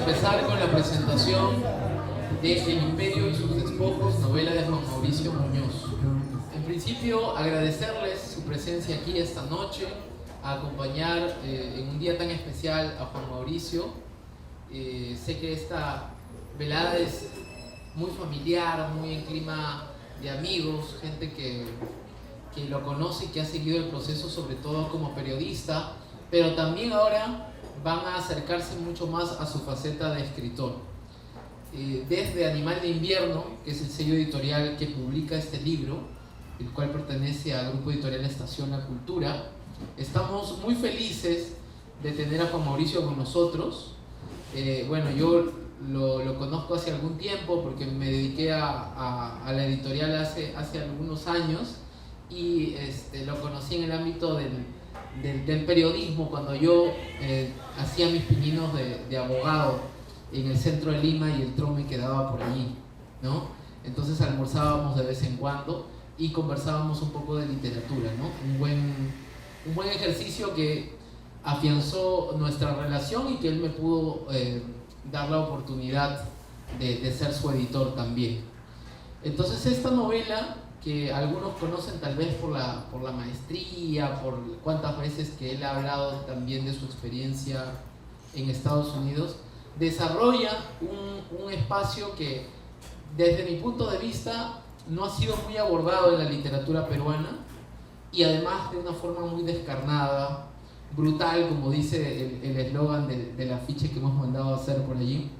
empezar con la presentación de El Imperio y sus despojos, novela de Juan Mauricio Muñoz. En principio, agradecerles su presencia aquí esta noche, a acompañar en un día tan especial a Juan Mauricio. Sé que esta velada es muy familiar, muy en clima de amigos, gente que lo conoce y que ha seguido el proceso, sobre todo como periodista, pero también ahora van a acercarse mucho más a su faceta de escritor. Desde Animal de Invierno, que es el sello editorial que publica este libro, el cual pertenece al grupo editorial Estación La Cultura, estamos muy felices de tener a Juan Mauricio con nosotros. Bueno, yo lo conozco hace algún tiempo porque me dediqué a la editorial hace algunos años, y lo conocí en el ámbito del periodismo cuando yo hacía mis pininos de abogado en el centro de Lima y el tren me quedaba por allí, ¿no? Entonces almorzábamos de vez en cuando y conversábamos un poco de literatura, ¿no? Un buen ejercicio que afianzó nuestra relación y que él me pudo dar la oportunidad de ser su editor también. Entonces esta novela, que algunos conocen tal vez por la maestría, por cuántas veces que él ha hablado también de su experiencia en Estados Unidos, desarrolla un espacio que desde mi punto de vista no ha sido muy abordado en la literatura peruana, y además de una forma muy descarnada, brutal, como dice el eslogan del afiche que hemos mandado a hacer por allí.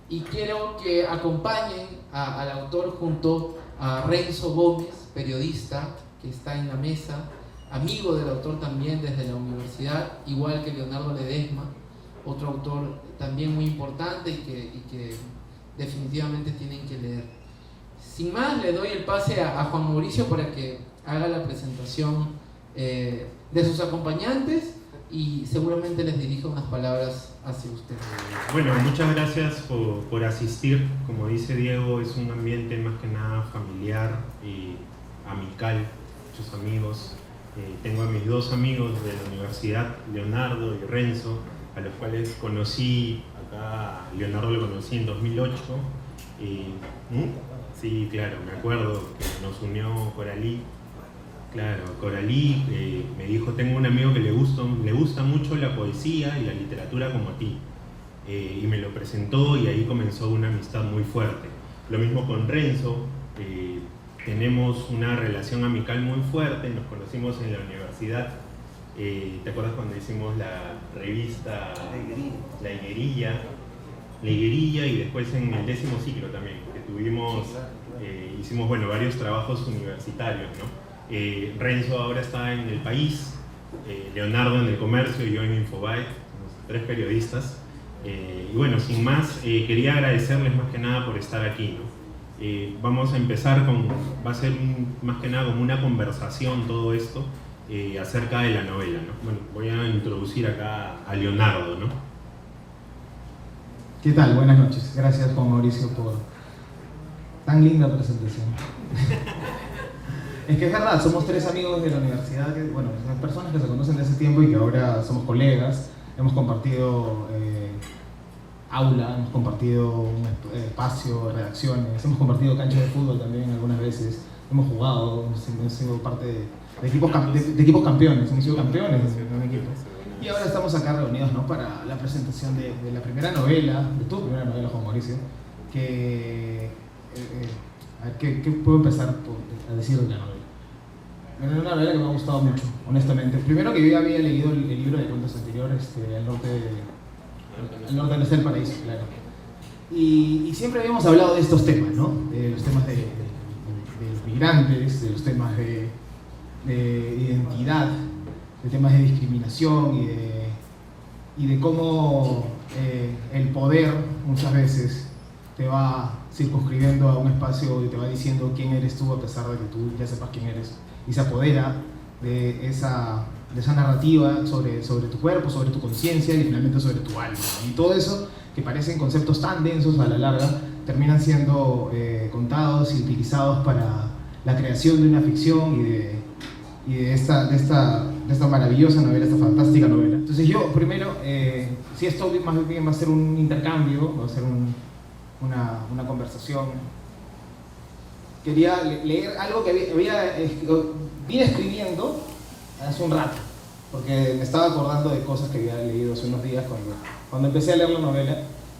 Y quiero que acompañen al autor junto a Renzo Gómez, periodista que está en la mesa, amigo del autor también desde la universidad, igual que Leonardo Ledesma, otro autor también muy importante y que definitivamente tienen que leer. Sin más, le doy el pase a Juan Mauricio para que haga la presentación de sus acompañantes y seguramente les dirija unas palabras hacia usted. Bueno, muchas gracias por asistir. Como dice Diego, es un ambiente más que nada familiar y amical, muchos amigos. Tengo a mis dos amigos de la universidad, Leonardo y Renzo, a los cuales conocí acá. Leonardo lo conocí en 2008. Sí, claro, me acuerdo que nos unió Coralí. Claro, Coralí me dijo: tengo un amigo que le gusta mucho la poesía y la literatura como a ti. Y me lo presentó y ahí comenzó una amistad muy fuerte. Lo mismo con Renzo, tenemos una relación amical muy fuerte, nos conocimos en la universidad. ¿Te acuerdas cuando hicimos la revista La Higuerilla? Y después en el 10º ciclo también, que tuvimos, hicimos varios trabajos universitarios, ¿no? Renzo ahora está en El País, Leonardo en El Comercio y yo en Infobae, somos 3 periodistas. Y bueno, sin más, quería agradecerles más que nada por estar aquí, ¿no? Vamos a empezar va a ser más que nada como una conversación todo esto acerca de la novela, ¿no? Bueno, voy a introducir acá a Leonardo, ¿no? ¿Qué tal? Buenas noches. Gracias, Juan Mauricio, por tan linda presentación. Es que es verdad, somos 3 amigos de la universidad, son personas que se conocen de hace tiempo y que ahora somos colegas. Hemos compartido aula, hemos compartido un espacio, redacciones, hemos compartido canchas de fútbol también algunas veces, hemos jugado, hemos sido parte de equipos campeones, hemos sido campeones de un equipo. Y ahora estamos acá reunidos, ¿no?, para la presentación de la primera novela, de tu primera novela, Juan Mauricio, que... ¿qué puedo empezar a decir de la novela? Es una novela que me ha gustado mucho, honestamente. Primero, que yo ya había leído el libro de cuentos anteriores, El norte del del paraíso, claro. Y siempre habíamos hablado de estos temas, ¿no? De los temas de los migrantes, de los temas de identidad, de temas de discriminación y de cómo el poder muchas veces te va circunscribiendo a un espacio y te va diciendo quién eres tú, a pesar de que tú ya sepas quién eres, y se apodera de esa narrativa sobre tu cuerpo, sobre tu conciencia y finalmente sobre tu alma. Y todo eso, que parecen conceptos tan densos a la larga, terminan siendo contados y utilizados para la creación de una ficción y de esta de esta maravillosa novela, esta fantástica novela. Entonces yo primero, si esto más bien va a ser un intercambio, va a ser una conversación, quería leer algo que vine escribiendo hace un rato, porque me estaba acordando de cosas que había leído hace unos días cuando empecé a leer la novela,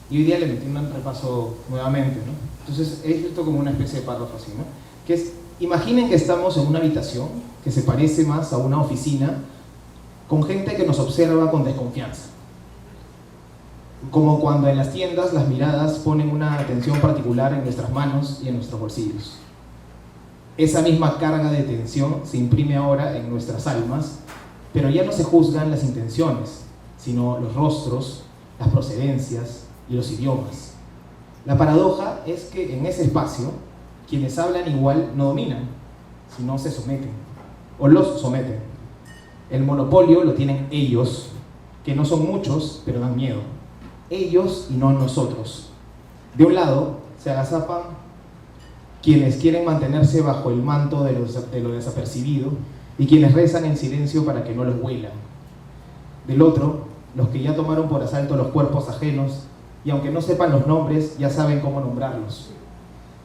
y hoy día le metí un repaso nuevamente, ¿no? Entonces he escrito como una especie de párrafo así, ¿no? Que es: imaginen que estamos en una habitación que se parece más a una oficina, con gente que nos observa con desconfianza. Como cuando en las tiendas las miradas ponen una atención particular en nuestras manos y en nuestros bolsillos. Esa misma carga de tensión se imprime ahora en nuestras almas, pero ya no se juzgan las intenciones, sino los rostros, las procedencias y los idiomas. La paradoja es que en ese espacio, quienes hablan igual no dominan, sino se someten, o los someten. El monopolio lo tienen ellos, que no son muchos, pero dan miedo. Ellos y no nosotros. De un lado, se agazapan quienes quieren mantenerse bajo el manto de lo desapercibido y quienes rezan en silencio para que no los huelan. Del otro, los que ya tomaron por asalto los cuerpos ajenos y aunque no sepan los nombres, ya saben cómo nombrarlos.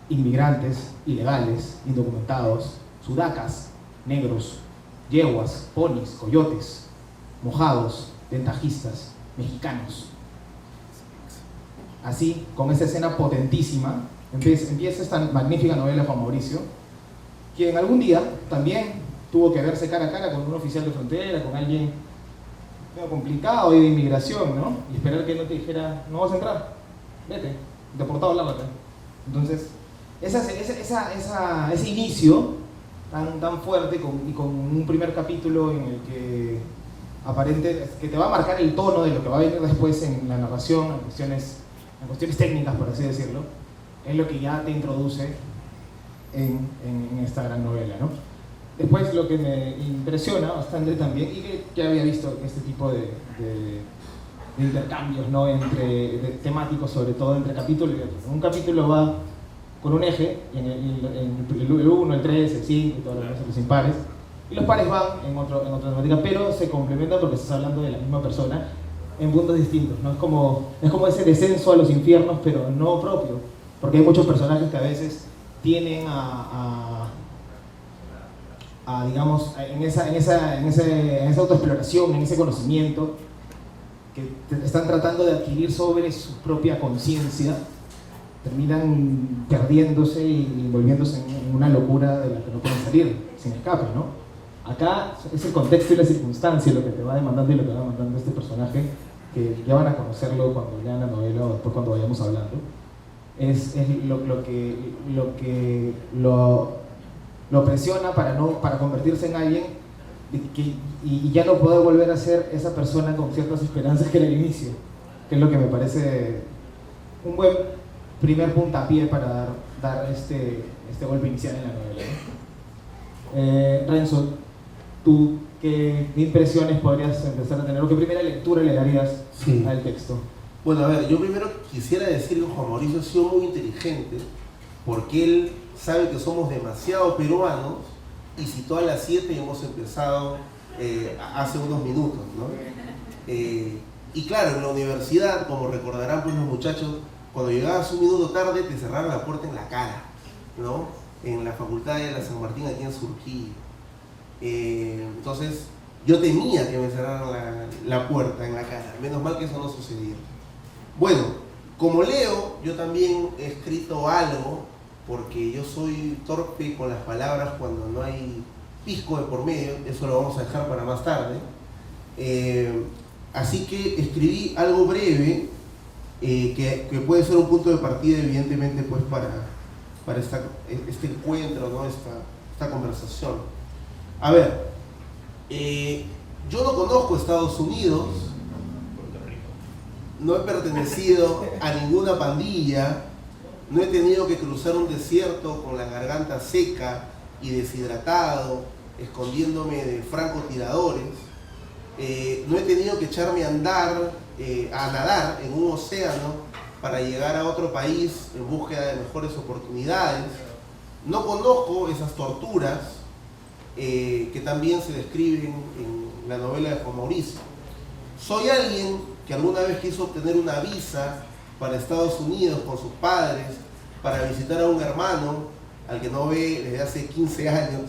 Inmigrantes, ilegales, indocumentados, sudacas, negros, yeguas, ponis, coyotes, mojados, ventajistas, mexicanos. Así, con esa escena potentísima, empieza esta magnífica novela de Juan Mauricio, quien algún día también tuvo que verse cara a cara con un oficial de frontera, con alguien medio complicado y de inmigración, ¿no? Y esperar que no te dijera: no vas a entrar, vete, deportado, lárgate. Entonces, ese inicio tan fuerte y con un primer capítulo en el que que te va a marcar el tono de lo que va a venir después en la narración, en cuestiones técnicas, por así decirlo, es lo que ya te introduce en esta gran novela, ¿no? Después, lo que me impresiona bastante también, y que ya había visto este tipo de intercambios, ¿no? Temáticos, sobre todo entre capítulo y otro. Un capítulo va con un eje, en el 1, el 3, el 5 y todas las cosas, los impares, y los pares van en otra temática, pero se complementan porque estás hablando de la misma persona en puntos distintos, ¿no? Es como ese descenso a los infiernos, pero no propio, porque hay muchos personajes que a veces tienen digamos, en esa autoexploración, en ese conocimiento que están tratando de adquirir sobre su propia conciencia, terminan perdiéndose y volviéndose en una locura de la que no pueden salir, sin escape, ¿no? Acá es el contexto y la circunstancia lo que te va demandando y lo que va demandando este personaje, que ya van a conocerlo cuando lean la novela o después cuando vayamos hablando. Es lo que lo presiona para convertirse en alguien y ya no poder volver a ser esa persona con ciertas esperanzas que era el inicio, que es lo que me parece un buen primer puntapié para dar este golpe inicial en la novela, ¿no? Renzo, ¿tú qué impresiones podrías empezar a tener o qué primera lectura le darías al texto? Bueno, a ver, yo primero quisiera decir que Juan Mauricio ha sido muy inteligente, porque él sabe que somos demasiado peruanos y citó a las 7 y hemos empezado hace unos minutos, ¿no? Y claro, en la universidad, como recordarán pues los muchachos, cuando llegabas un minuto tarde te cerraron la puerta en la cara, ¿no? En la facultad de la San Martín aquí en Surquillo. Entonces yo temía que me cerraran la puerta en la cara, menos mal que eso no sucedió. Bueno, como leo, yo también he escrito algo, porque yo soy torpe con las palabras cuando no hay pisco de por medio, eso lo vamos a dejar para más tarde. Así que escribí algo breve, que puede ser un punto de partida, evidentemente, pues para este encuentro, ¿no? esta conversación. A ver, yo no conozco Estados Unidos, no he pertenecido a ninguna pandilla, no he tenido que cruzar un desierto con la garganta seca y deshidratado, escondiéndome de francotiradores, no he tenido que echarme a nadar en un océano para llegar a otro país en búsqueda de mejores oportunidades, no conozco esas torturas que también se describen la novela de Juan Mauricio. Soy alguien que alguna vez quiso obtener una visa para Estados Unidos con sus padres, para visitar a un hermano al que no ve desde hace 15 años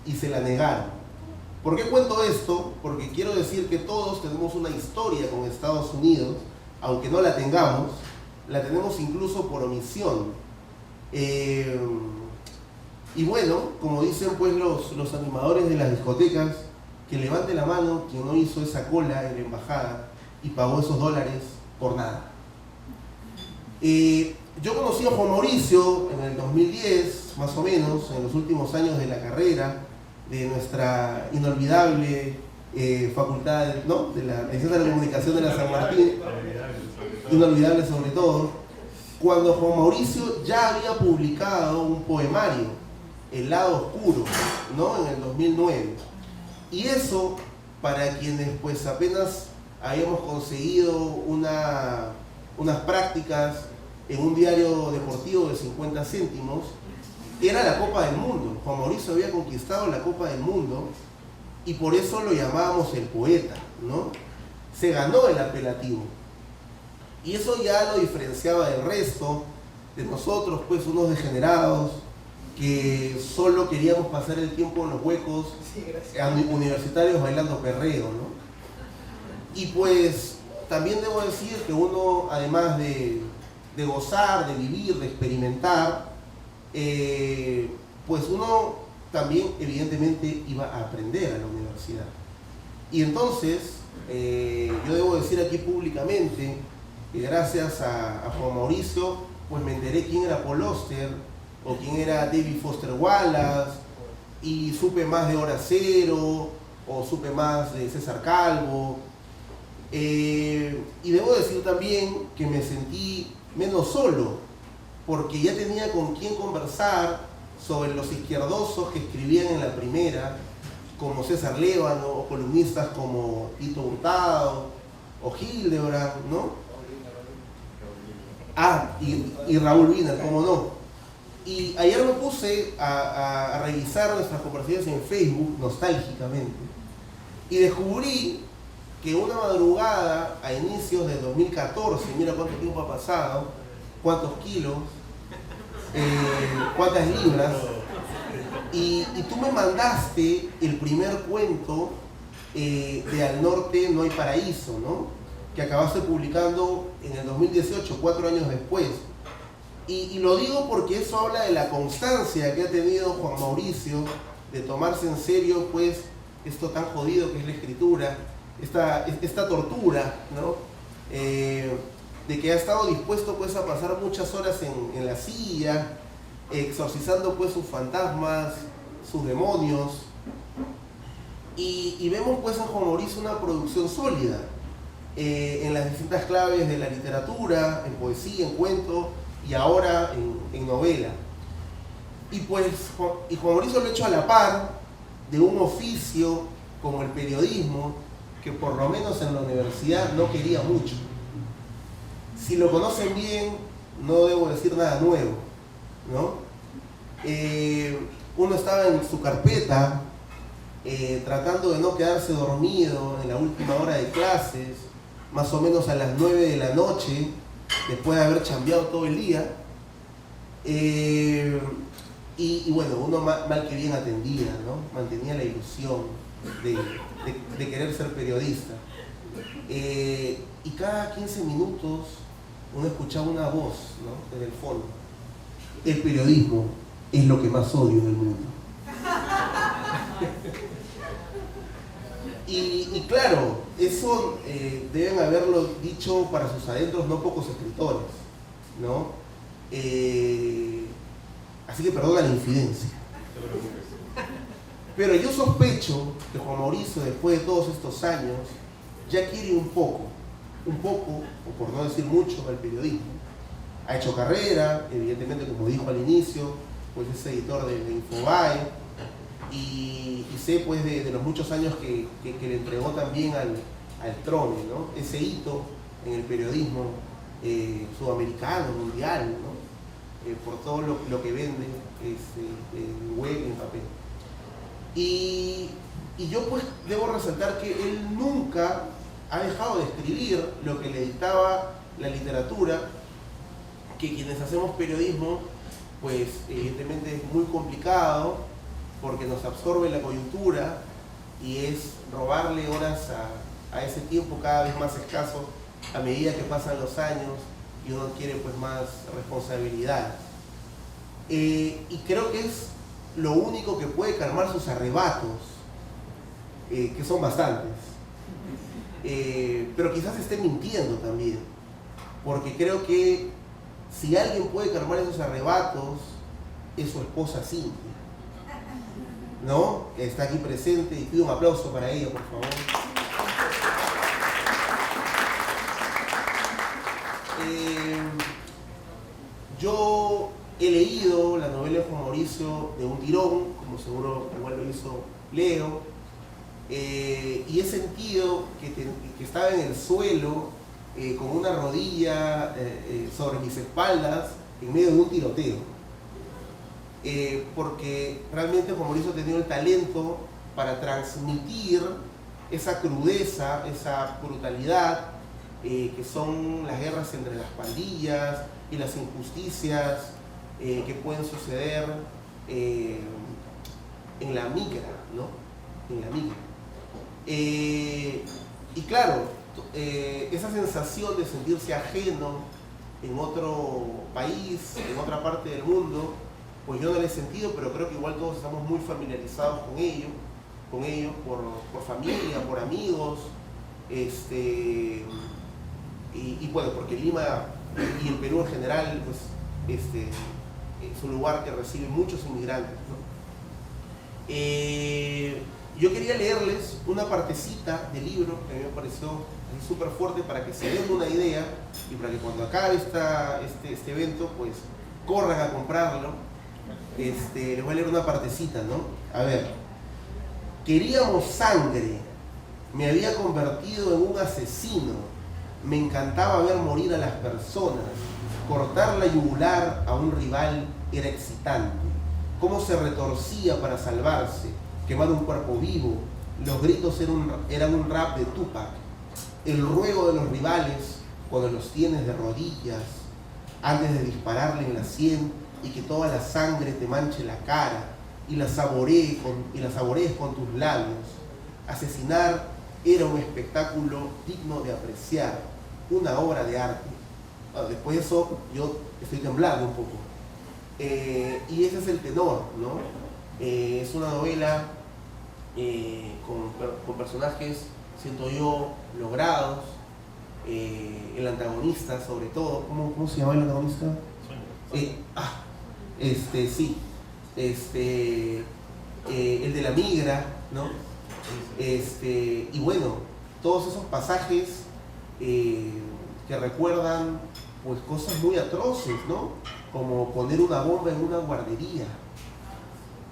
y se la negaron. ¿Por qué cuento esto? Porque quiero decir que todos tenemos una historia con Estados Unidos, aunque no la tengamos, la tenemos incluso por omisión. Y bueno, como dicen pues los animadores de las discotecas, que levante la mano quien no hizo esa cola en la embajada y pagó esos dólares por nada. Yo conocí a Juan Mauricio en el 2010, más o menos, en los últimos años de la carrera de nuestra inolvidable facultad, ¿no?, de la Medicina de la Comunicación de la San Martín, inolvidable sobre todo, cuando Juan Mauricio ya había publicado un poemario, El lado oscuro, ¿no?, en el 2009. Y eso, para quienes pues apenas habíamos conseguido unas prácticas en un diario deportivo de 50 céntimos, era la Copa del Mundo. Juan Mauricio había conquistado la Copa del Mundo y por eso lo llamábamos el poeta, ¿no? Se ganó el apelativo. Y eso ya lo diferenciaba del resto de nosotros, pues unos degenerados que solo queríamos pasar el tiempo en los huecos universitarios bailando perreo, ¿no? Y pues también debo decir que uno, además de gozar, de vivir, de experimentar, pues uno también evidentemente iba a aprender a la universidad. Y entonces, yo debo decir aquí públicamente que gracias a Juan Mauricio, pues me enteré quién era Paul Auster, o quién era David Foster Wallace, y supe más de Hora Cero, o supe más de César Calvo, y debo decir también que me sentí menos solo, porque ya tenía con quién conversar sobre los izquierdosos que escribían en la primera, como César Lévano, o columnistas como Tito Hurtado, o Hildebrand, ¿no? Y Raúl Wiener, ¿cómo no? Y ayer me puse a revisar nuestras conversaciones en Facebook, nostálgicamente, y descubrí que una madrugada a inicios de 2014, mira cuánto tiempo ha pasado, cuántos kilos, cuántas libras, y tú me mandaste el primer cuento de Al Norte no hay paraíso, ¿no?, que acabaste publicando en el 2018, 4 años después. Y lo digo porque eso habla de la constancia que ha tenido Juan Mauricio de tomarse en serio pues esto tan jodido que es la escritura, esta tortura, ¿no? De que ha estado dispuesto pues a pasar muchas horas en la silla, exorcizando pues sus fantasmas, sus demonios, y vemos pues en Juan Mauricio una producción sólida en las distintas claves de la literatura, en poesía, en cuento y ahora en novela. Y pues Juan Mauricio lo ha hecho a la par de un oficio como el periodismo, que por lo menos en la universidad no quería mucho. Si lo conocen bien, no debo decir nada nuevo, ¿no? Uno estaba en su carpeta tratando de no quedarse dormido en la última hora de clases, más o menos a las 9 de la noche, después de haber chambeado todo el día. Y bueno, uno mal que bien atendía, ¿no? Mantenía la ilusión de querer ser periodista. Y cada 15 minutos uno escuchaba una voz, ¿no?, desde el fondo. El periodismo es lo que más odio en el mundo. Y claro, eso deben haberlo dicho para sus adentros no pocos escritores, ¿no? Así que perdona la infidencia. Pero yo sospecho que Juan Mauricio, después de todos estos años, ya quiere un poco, o por no decir mucho, al periodismo. Ha hecho carrera, evidentemente, como dijo al inicio, pues es editor de Infobae, y sé pues de los muchos años que le entregó también al Trone, ¿no?, ese hito en el periodismo sudamericano, mundial, ¿no?, por todo lo que vende en web y en papel. Y Y yo pues debo resaltar que él nunca ha dejado de escribir lo que le dictaba la literatura, que quienes hacemos periodismo, pues evidentemente es muy complicado porque nos absorbe la coyuntura y es robarle horas a ese tiempo cada vez más escaso a medida que pasan los años y uno quiere pues más responsabilidad. Y creo que es lo único que puede calmar sus arrebatos, que son bastantes. Pero quizás esté mintiendo también, porque creo que si alguien puede calmar esos arrebatos es su esposa Cintia, ¿no? Que está aquí presente, y pido un aplauso para ella, por favor. Yo he leído la novela de Juan Mauricio de un tirón, como seguro igual lo hizo Leo, y he sentido que estaba en el suelo con una rodilla sobre mis espaldas en medio de un tiroteo, porque realmente Juan Mauricio ha tenido el talento para transmitir esa crudeza, esa brutalidad que son las guerras entre las pandillas y las injusticias que pueden suceder en la migra, ¿no? En la migra. Y claro, esa sensación de sentirse ajeno en otro país, en otra parte del mundo, pues yo no la he sentido, pero creo que igual todos estamos muy familiarizados con ello por familia, por amigos, y bueno, porque Lima y el Perú en general, pues, es un lugar que recibe muchos inmigrantes, ¿no? Yo quería leerles una partecita del libro que a mí me pareció súper fuerte para que se den una idea y para que cuando acabe este evento, pues corran a comprarlo. Les voy a leer una partecita, ¿no? A ver. Queríamos sangre, me había convertido en un asesino, me encantaba ver morir a las personas, cortar la yugular a un rival era excitante, cómo se retorcía para salvarse, quemar un cuerpo vivo, los gritos eran un rap de Tupac, el ruego de los rivales cuando los tienes de rodillas, antes de dispararle en la sien y que toda la sangre te manche la cara y la saborees con tus labios. Asesinar era un espectáculo digno de apreciar, una obra de arte. Bueno, después de eso yo estoy temblando un poco. Y ese es el tenor, ¿no? Es una novela con personajes, siento yo, logrados. El antagonista, sobre todo, ¿cómo se llama el antagonista? Sí. El de la migra, ¿no? Y bueno, todos esos pasajes que recuerdan pues cosas muy atroces, ¿no? Como poner una bomba en una guardería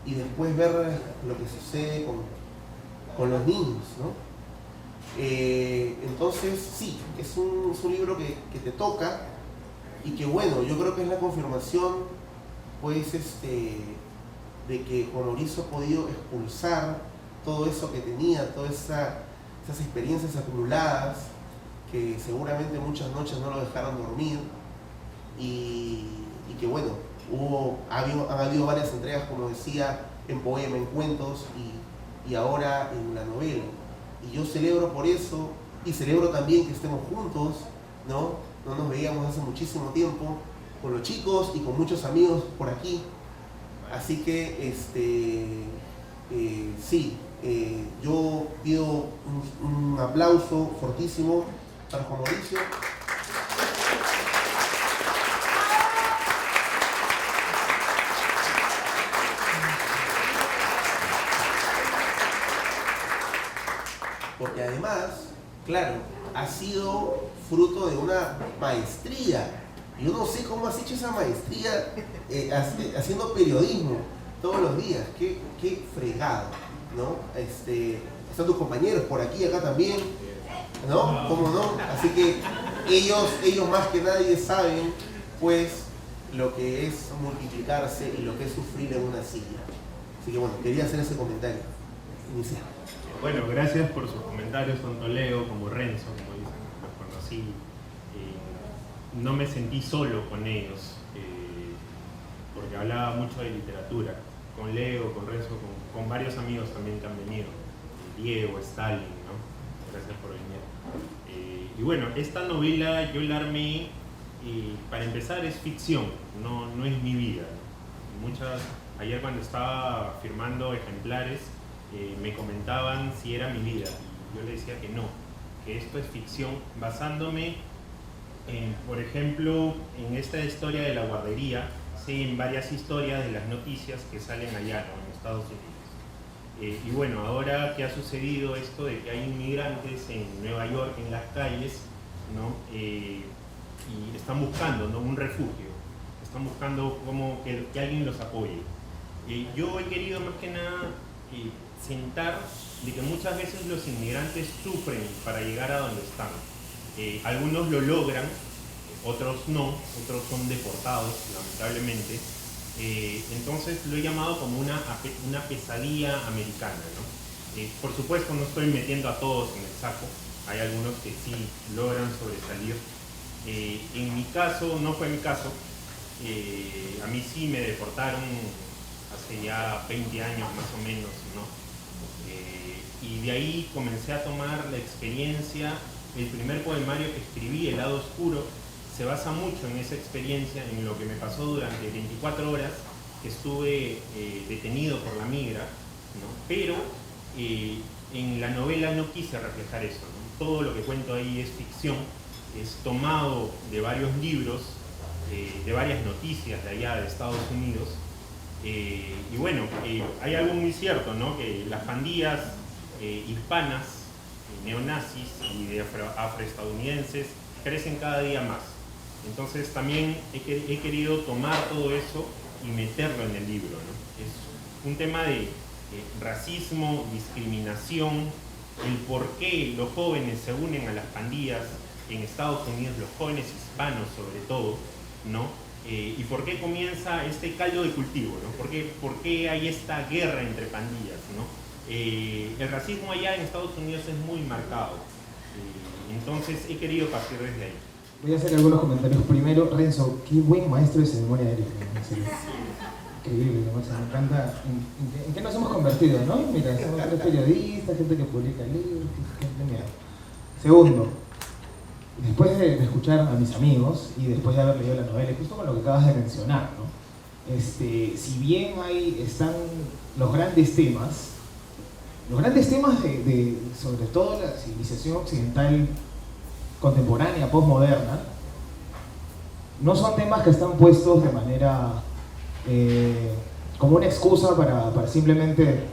y después ver lo que sucede con los niños, ¿no? Entonces sí, es un libro que te toca y que bueno, yo creo que es la confirmación pues de que Juan Mauricio ha podido expulsar todo eso que tenía, todas esas experiencias acumuladas que seguramente muchas noches no lo dejaron dormir y que bueno, han habido varias entregas, como decía, en poema, en cuentos y ahora en la novela. Y yo celebro por eso y celebro también que estemos juntos, ¿no? No nos veíamos hace muchísimo tiempo con los chicos y con muchos amigos por aquí. Así que, yo pido un aplauso fortísimo para Juan Mauricio. Porque además, claro, ha sido fruto de una maestría. Yo no sé cómo has hecho esa maestría haciendo periodismo todos los días. Qué fregado, ¿no? Están tus compañeros por aquí, acá también, ¿no? ¿Cómo no? Así que ellos más que nadie saben, pues, lo que es multiplicarse y lo que es sufrir en una silla. Así que bueno, quería hacer ese comentario inicial. Bueno, gracias por sus comentarios, tanto Leo como Renzo, como dicen, los conocí. No me sentí solo con ellos, porque hablaba mucho de literatura, con Leo, con Renzo, con varios amigos también que han venido, Diego, Stalin, ¿no? Gracias por venir. Y bueno, esta novela yo la armé, para empezar es ficción, no es mi vida. Ayer cuando estaba firmando ejemplares, me comentaban si era mi vida, y yo le decía que no, que esto es ficción, basándome en, por ejemplo, en esta historia de la guardería, sí, en varias historias de las noticias que salen allá, ¿no?, en Estados Unidos. Y bueno, ahora que ha sucedido esto de que hay inmigrantes en Nueva York, en las calles, ¿no?, y están buscando, ¿no?, un refugio, están buscando como que alguien los apoye. Yo he querido más que nada sentar de que muchas veces los inmigrantes sufren para llegar a donde están. Algunos lo logran, otros no, otros son deportados, lamentablemente. Entonces lo he llamado como una pesadilla americana, ¿no? Por supuesto no estoy metiendo a todos en el saco, hay algunos que sí logran sobresalir. En mi caso, no fue mi caso, a mí sí me deportaron hace ya 20 años más o menos, ¿no? Y de ahí comencé a tomar la experiencia. El primer poemario que escribí, El lado oscuro, se basa mucho en esa experiencia, en lo que me pasó durante 24 horas que estuve detenido por la migra, ¿no? Pero en la novela no quise reflejar eso, ¿no? Todo lo que cuento ahí es ficción, es tomado de varios libros, de varias noticias de allá de Estados Unidos. Y bueno, hay algo muy cierto, ¿no?, que las pandillas hispanas, neonazis y de afroestadounidenses crecen cada día más. Entonces también he querido tomar todo eso y meterlo en el libro, ¿no? Es un tema de racismo, discriminación, el por qué los jóvenes se unen a las pandillas en Estados Unidos, los jóvenes hispanos sobre todo, ¿no? Y por qué comienza este caldo de cultivo, ¿no? ¿Por qué hay esta guerra entre pandillas, ¿no? El racismo allá en Estados Unidos es muy marcado, entonces he querido partir desde ahí. Voy a hacer algunos comentarios. Primero, Renzo, qué buen maestro de ceremonia eres. Increíble, ¿no? O sea, me encanta. ¿En qué nos hemos convertido, no? Mira, somos tres periodistas, gente que publica libros, gente mira. Segundo, después de escuchar a mis amigos y después de haber leído la novela, justo con lo que acabas de mencionar, ¿no? Si bien ahí están los grandes temas de sobre todo la civilización occidental contemporánea, postmoderna, no son temas que están puestos de manera como una excusa para simplemente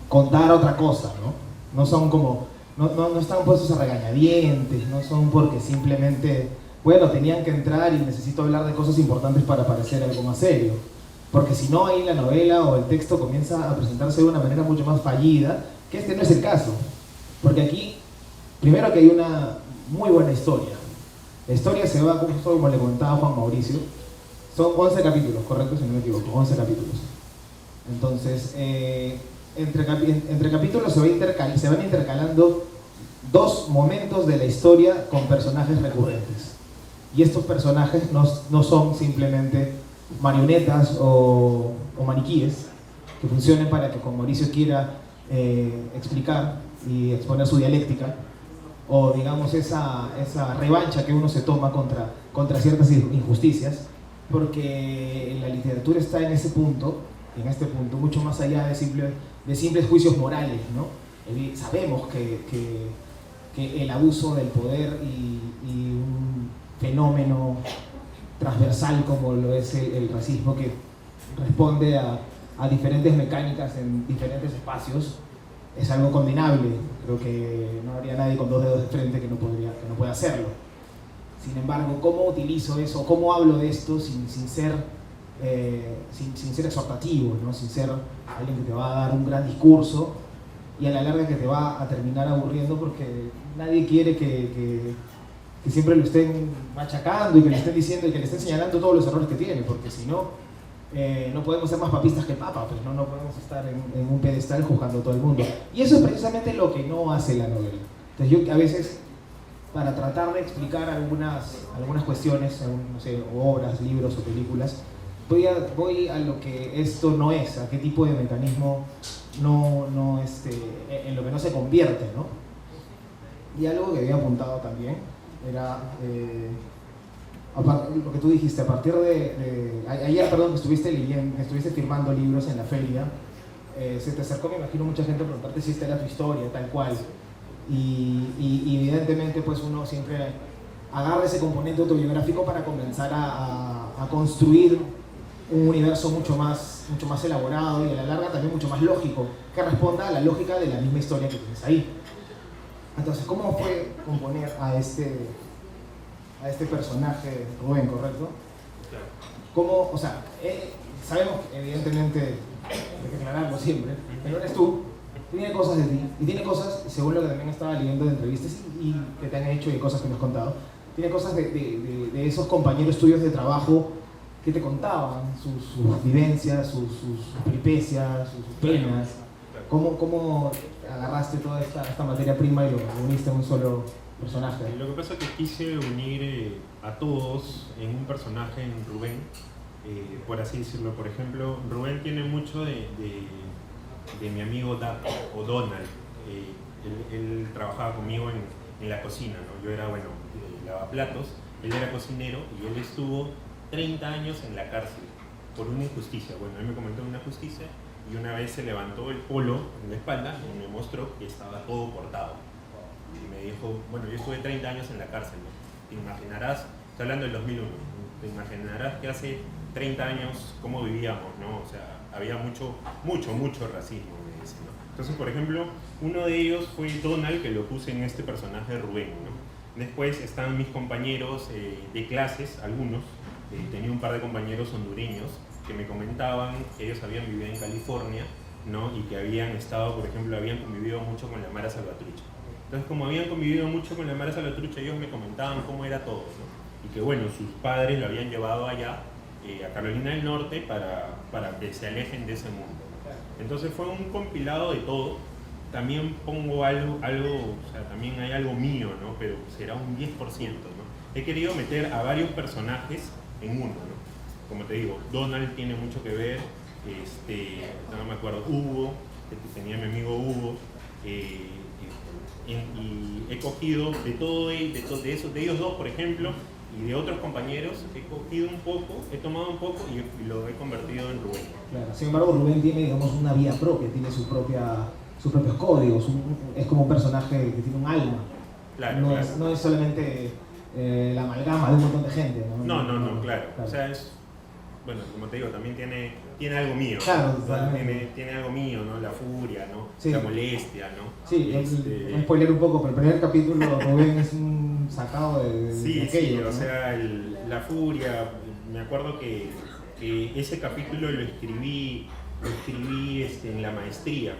contar otra cosa, ¿no? No son como, no están puestos a regañadientes, no son porque simplemente, bueno, tenían que entrar y necesito hablar de cosas importantes para parecer algo más serio. Porque si no, ahí la novela o el texto comienza a presentarse de una manera mucho más fallida, que este no es el caso. Porque aquí, primero que hay una muy buena historia. La historia se va, justo como le comentaba Juan Mauricio, son 11 capítulos, correcto, si no me equivoco, 11 capítulos. Entonces, entre capítulos se van intercalando dos momentos de la historia con personajes recurrentes. Y estos personajes no son simplemente marionetas o maniquíes que funcionen para que Juan Mauricio quiera explicar y exponer su dialéctica, o digamos esa revancha que uno se toma contra ciertas injusticias, porque la literatura está en este punto, mucho más allá de simples juicios morales, ¿no? Sabemos que el abuso del poder y un fenómeno transversal como lo es el racismo, que responde a diferentes mecánicas en diferentes espacios, es algo condenable. Creo que no habría nadie con dos dedos de frente que no pueda hacerlo. Sin embargo, ¿cómo utilizo eso? ¿Cómo hablo de esto sin ser exhortativo, ¿no? Sin ser alguien que te va a dar un gran discurso y a la larga que te va a terminar aburriendo, porque nadie quiere que siempre lo estén machacando y que le estén diciendo y que le estén señalando todos los errores que tiene, porque si no, no podemos ser más papistas que el Papa, pues no podemos estar en un pedestal juzgando a todo el mundo. Y eso es precisamente lo que no hace la novela. Entonces yo a veces, para tratar de explicar algunas cuestiones, no sé, obras, libros o películas, voy a lo que esto no es, a qué tipo de mecanismo en lo que no se convierte, ¿no? Y algo que había apuntado también era lo que tú dijiste, a partir ayer, que estuviste firmando libros en la feria, se te acercó, me imagino, mucha gente a preguntarte si esta era tu historia, tal cual. Y evidentemente pues uno siempre agarra ese componente autobiográfico para comenzar a construir un universo mucho más elaborado y a la larga también mucho más lógico, que responda a la lógica de la misma historia que tienes ahí. Entonces, ¿cómo fue componer a este personaje, Rubén, correcto? Claro. ¿Cómo, o sea, sabemos, evidentemente, hay que aclararlo siempre, pero eres tú, tiene cosas de ti, y tiene cosas, según lo que también estaba leyendo de entrevistas y que te han hecho y cosas que me has contado, tiene cosas de esos compañeros tuyos de trabajo que te contaban sus vivencias, sus peripecias, sus penas. ¿Cómo agarraste toda esta materia prima y lo uniste en un solo personaje? Lo que pasa es que quise unir a todos en un personaje, en Rubén, por así decirlo. Por ejemplo, Rubén tiene mucho de mi amigo o Donald. Él trabajaba conmigo en la cocina, ¿no? Yo era, lavaplatos, él era cocinero y él estuvo 30 años en la cárcel por una injusticia. Bueno, él me comentó una justicia y una vez se levantó el polo en la espalda y me mostró que estaba todo cortado. Y me dijo, bueno, yo estuve 30 años en la cárcel, ¿no? Te imaginarás, estoy hablando del 2001, te imaginarás que hace 30 años cómo vivíamos, ¿no? O sea, había mucho racismo, me dice, ¿no? Entonces, por ejemplo, uno de ellos fue Donald, que lo puse en este personaje de Rubén, ¿no? Después están mis compañeros de clases, algunos. Tenía un par de compañeros hondureños que me comentaban que ellos habían vivido en California, ¿no? Y que habían estado, por ejemplo, habían convivido mucho con la Mara Salvatrucha. Entonces, como habían convivido mucho con la Mara Salvatrucha, ellos me comentaban cómo era todo, ¿no? Y que, bueno, sus padres lo habían llevado allá, a Carolina del Norte, para que se alejen de ese mundo. Entonces fue un compilado de todo. También pongo algo, o sea, también hay algo mío, ¿no? Pero será un 10%, ¿no? He querido meter a varios personajes en uno, ¿no? Como te digo, Donald tiene mucho que ver, no me acuerdo, Hugo, que tenía mi amigo Hugo, y he cogido de todo de ellos dos, por ejemplo, y de otros compañeros, he cogido un poco, he tomado un poco y lo he convertido en Rubén. Claro, sin embargo, Rubén tiene, digamos, una vida propia, tiene sus propios códigos, es como un personaje que tiene un alma. Claro, no es solamente la amalgama de un montón de gente, ¿no? No, claro. O sea, es, bueno, como te digo, también tiene algo mío. Claro, tiene algo mío, ¿no? La furia, ¿no? Sí. La molestia, ¿no? Sí, voy a spoiler un poco, pero el primer capítulo Rubén es un sacado de aquello. Sí, ¿no? o sea, la furia, me acuerdo que ese capítulo lo escribí en la maestría.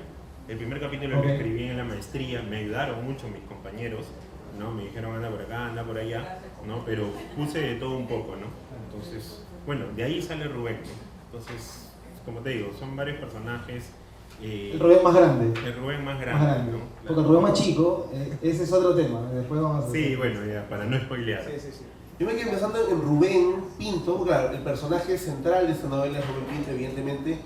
El primer capítulo lo escribí en la maestría, me ayudaron mucho mis compañeros, ¿no? Me dijeron anda por acá, anda por allá, ¿no? Pero puse de todo un poco, ¿no? Entonces, bueno, de ahí sale Rubén, ¿no? Entonces, como te digo, son varios personajes. El Rubén más grande. El Rubén más grande, ¿no? Porque el Rubén más chico, ese es otro tema, después vamos a... Sí, bueno, ya, para no spoilear. Sí. Yo me quedé pensando en Rubén Pinto, claro, el personaje central de esta novela es Rubén Pinto, evidentemente,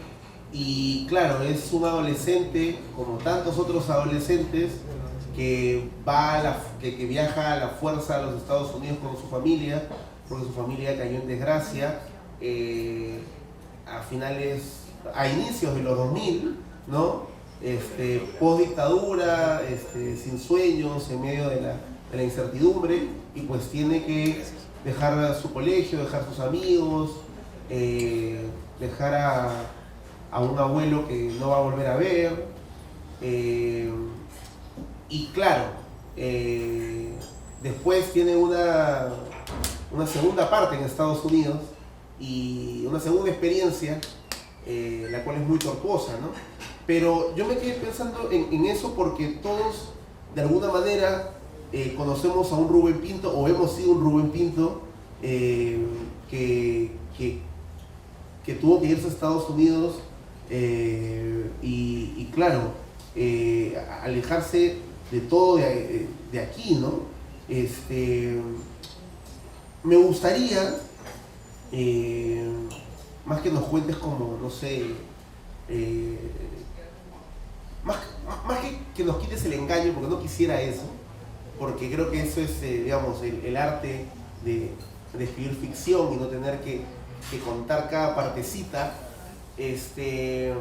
y claro, es un adolescente, como tantos otros adolescentes, que viaja a la fuerza a los Estados Unidos con su familia, porque su familia cayó en desgracia, a inicios de los 2000, ¿no? Post dictadura, sin sueños, en medio de la incertidumbre, y pues tiene que dejar su colegio, dejar sus amigos, dejar a un abuelo que no va a volver a ver, y claro, después tiene una segunda parte en Estados Unidos y una segunda experiencia, la cual es muy tortuosa, ¿no? Pero yo me quedé pensando en eso porque todos, de alguna manera, conocemos a un Rubén Pinto o hemos sido un Rubén Pinto que que tuvo que irse a Estados Unidos y claro, alejarse de todo de aquí, ¿no? Me gustaría, más que nos cuentes como, no sé, más que nos quites el engaño, porque no quisiera eso, porque creo que eso es, digamos, el arte de escribir ficción y no tener que contar cada partecita. Creo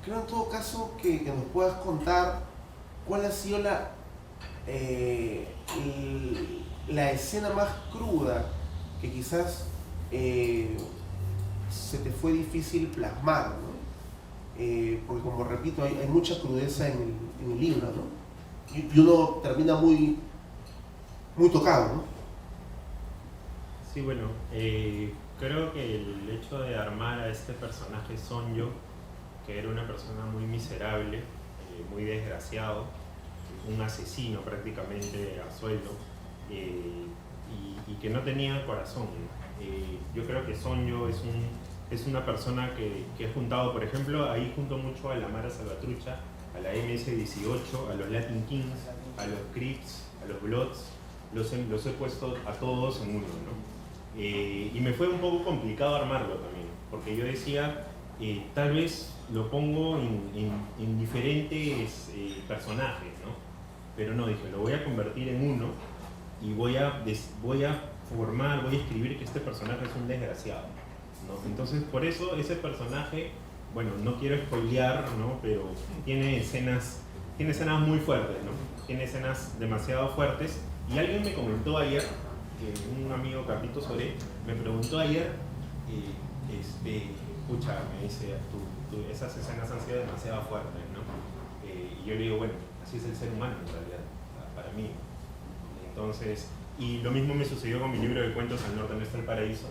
en todo caso que nos puedas contar cuál ha sido la escena más cruda que quizás se te fue difícil plasmar, ¿no? Porque como repito, hay mucha crudeza en el libro, ¿no? Y uno termina muy tocado, ¿no? Sí, bueno, creo que el hecho de armar a este personaje Sonjo, que era una persona muy miserable, muy desgraciado, un asesino prácticamente a sueldo, y que no tenía corazón. Yo creo que Sonjo es una persona que he juntado, por ejemplo, ahí junto mucho a la Mara Salvatrucha, a la MS-18, a los Latin Kings, a los Crips, a los Bloods, los he puesto a todos en uno, ¿no? Y me fue un poco complicado armarlo también, porque yo decía, tal vez lo pongo en diferentes personajes, ¿no? Pero no, dije, lo voy a convertir en uno y voy a escribir que este personaje es un desgraciado, ¿no? Entonces, por eso ese personaje, bueno, no quiero spoilear, ¿no? Pero tiene escenas muy fuertes, ¿no? Tiene escenas demasiado fuertes. Y alguien me comentó ayer, un amigo Carlito Soré, me preguntó ayer, escucha, me dice, esas escenas han sido demasiado fuertes, ¿no? Y yo le digo, bueno, así es el ser humano en realidad, para mí. Entonces, y lo mismo me sucedió con mi libro de cuentos Al norte no está el paraíso,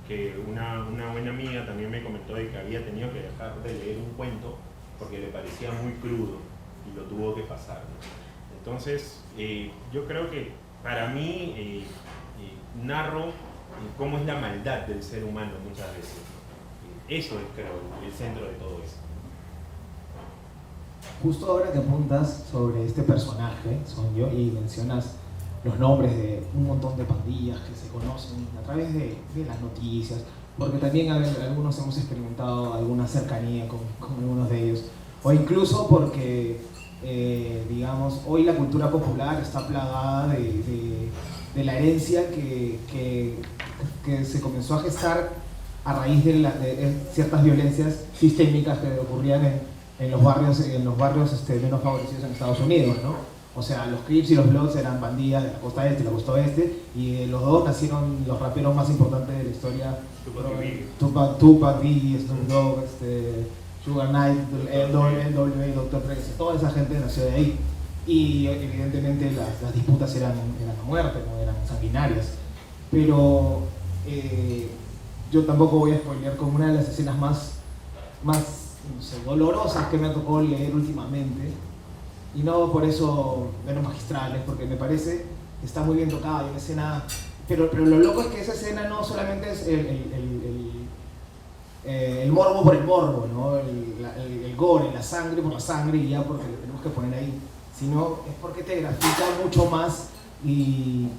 que una buena amiga también me comentó de que había tenido que dejar de leer un cuento porque le parecía muy crudo y lo tuvo que pasar, ¿no? Entonces, yo creo que para mí narro cómo es la maldad del ser humano muchas veces, ¿no? Eso es, creo, el centro de todo eso. Justo ahora que apuntas sobre este personaje, Sonjo, y mencionas los nombres de un montón de pandillas que se conocen a través de las noticias, porque también algunos hemos experimentado alguna cercanía con algunos de ellos, o incluso porque, digamos, hoy la cultura popular está plagada de la herencia que se comenzó a gestar a raíz de ciertas violencias sistémicas que ocurrían en los barrios menos favorecidos en Estados Unidos, ¿no? O sea, los Crips y los Bloods eran pandillas de la costa este y la costa oeste, y los dos nacieron los raperos más importantes de la historia: Tupac, Biggie, Snoop Dogg, Sugar Knight, NWA, Dr. Dre. Toda esa gente nació de ahí, y evidentemente las disputas eran a muerte, no eran sanguinarias. Pero yo tampoco voy a spoilear con una de las escenas más no sé, dolorosas que me ha tocado leer últimamente, y no por eso menos magistrales, porque me parece que está muy bien tocada. Hay una escena, pero lo loco es que esa escena no solamente es el morbo por el morbo, ¿no? el gore, la sangre por la sangre y ya porque lo tenemos que poner ahí, sino es porque te grafica mucho más y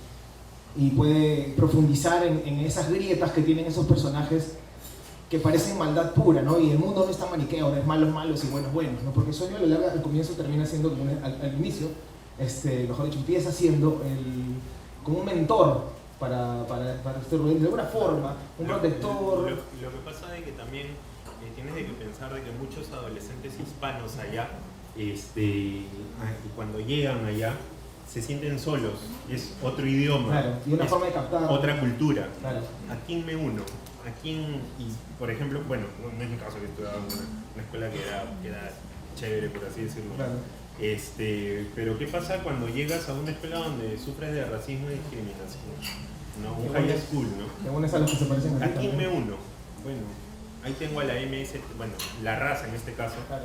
puede profundizar en esas grietas que tienen esos personajes que parecen maldad pura, ¿no? Y el mundo no está maniqueo, no es malos y buenos, ¿no? Porque Sonjo al comienzo termina siendo como al inicio, mejor dicho, empieza siendo como un mentor para este Rubén, de alguna forma, un protector. Lo que pasa es que también tienes que pensar de que muchos adolescentes hispanos allá, cuando llegan allá, se sienten solos, es otro idioma, claro, y una forma de captar, otra cultura. Claro. ¿A quién me uno? Y por ejemplo, bueno, no es mi caso, que estudiaba en una escuela que era chévere, por así decirlo. Claro. Pero ¿qué pasa cuando llegas a una escuela donde sufres de racismo y discriminación? ¿No? Un high school, ¿no? Te unes a los que se parecen a ti. ¿A quién me uno? Bueno, ahí tengo a la MS, bueno, la raza en este caso, Claro.